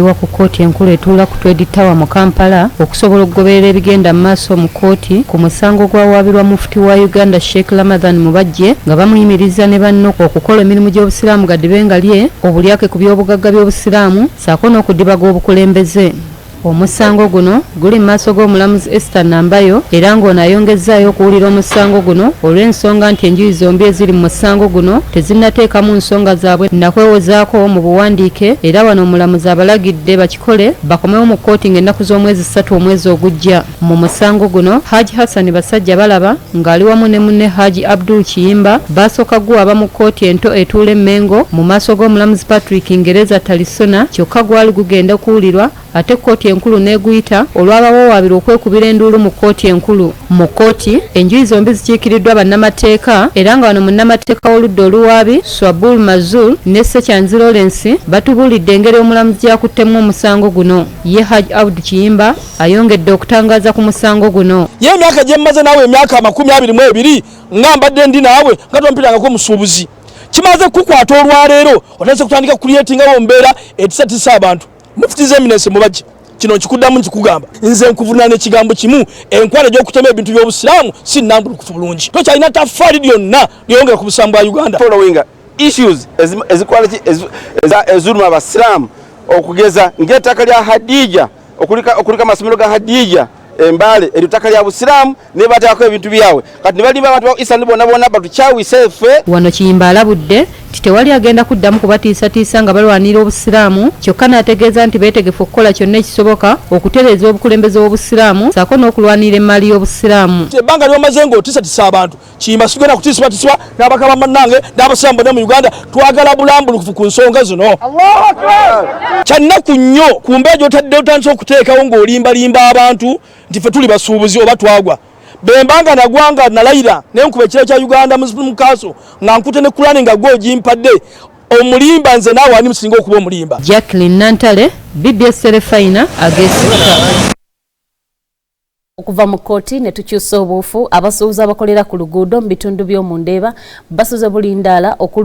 Wa ku kkooti enkulu etuula ku Trade Tower mu Kampala okusobola okugoberera ebigenda mu maaso mu kkooti ku musango gwawabirwa Mufti wa Uganda Sheikh Ramadhan Mubajje nga bamuyimiriza ne banno okukola emirimu gy'obusiraamu gadde bengalye obulyake ku by'obugagga by'obusiraamu ssaako n'okudibaga obukulembeze. Omusango guno guli maaso g'omulamuzi Esther Nambayo era ng'ono ayongezzaayo okuwulira omusango guno olw'ensonga nti enjuyi zombi eziri mu musango guno tezinnateekamu nsonga zaabwe nakwewozaako mu buwandiike era wano omulamuzi abalagidde bakikole bakomewo mu kkooti ng'ennaku z'omwezi 3 omwezi ogujja. Mu musango guno Hajji Hassan Basajja balaba ng'ali wamu ne munne Hajji Abdul Kiyimba basooka guwaba mu kkooti ento etuula Mengo mu maaso g'omulamuzi Patrick Ngereza Talisona kyokka gwali gugenda okuwulirwa ate kkooti enkulu n'eguyita olw'abawowaabira okwekubira enduulu mu kkooti enkulu. Mu kkooti enjuyi zombi zikiikiriddwa bannamateeka era nga wano munnamateeka w'oludda oluwaabi Swabul Mazul ne Sekyanzi Lawrence batubuulidde engeri omulamuzi gyakuttemu omusango guno. Ye Hajji Abdul Kiyimba ayongedde okutangaaza ku musango guno. Ye emyaka gye mmaze naawe emyaka 22 nga mbadde ndi naawe nga tompirangako musuubuzi kimaze kukwata olwaleero otandise kutandika kuliyetingawo mbeera etisatisa abantu. Mufti Eminence Mubajje kino nkikuddamu nkikugamba nze nkuvunaana ekigambo kimu enkwale gy'okutema ebintu by'obusiraamu si nnambulukufu bulungi tokyalina taffaali lyonna lyongera ku busamu bwa Uganda. Following issues ezuluma abasiraamu okugeza ng'ettaka lya Hadija okulika amasomero ga Hadija embale eritaka lya busiraamu ne bateekako ebintu byabwe kati ne balimba abantu ba Islam bonna batukyawise ffe. Wano Kiyimba alabudde tewali agenda kuddamu kubatiisatiisa nga balwanira obusiraamu kyokka n'ategeeza nti beetegefu okukola kyonna ekisoboka okutereeza obukulembeze bw'obusiraamu ssaako n'okulwanira emmaali y'obusiraamu. Ebbanga ly'omaze ng'otiisatiisa abantu Kiyimba sigenda kutiisibwatisibwa n'abakaba bannange n'abasiraamu bonna mu Uganda twagala bulambulukufu ku nsonga zino. Allahu Akbar! Kyannaku nnyo ku mbeera gy'otadde otandise okuteekawo ng'olimbalimba abantu nti ffe tuli basuubuzi oba twagwa. Bembanga nagwanga nalayira nenkuba ekiro kya Uganda Muslim Council nga nkute ne Kurani nga gwo jimpadde omulimba nze naawe ani musinga okuba omulimba. Jacqueline Nantale, BBS Terefayina, Ageesigika. Okuva mu kkooti ne tukyusa obuufu abasuubuzi abakolera ku luguudo mu bitundu by'omu Ndeeba basuze bulindaala okulu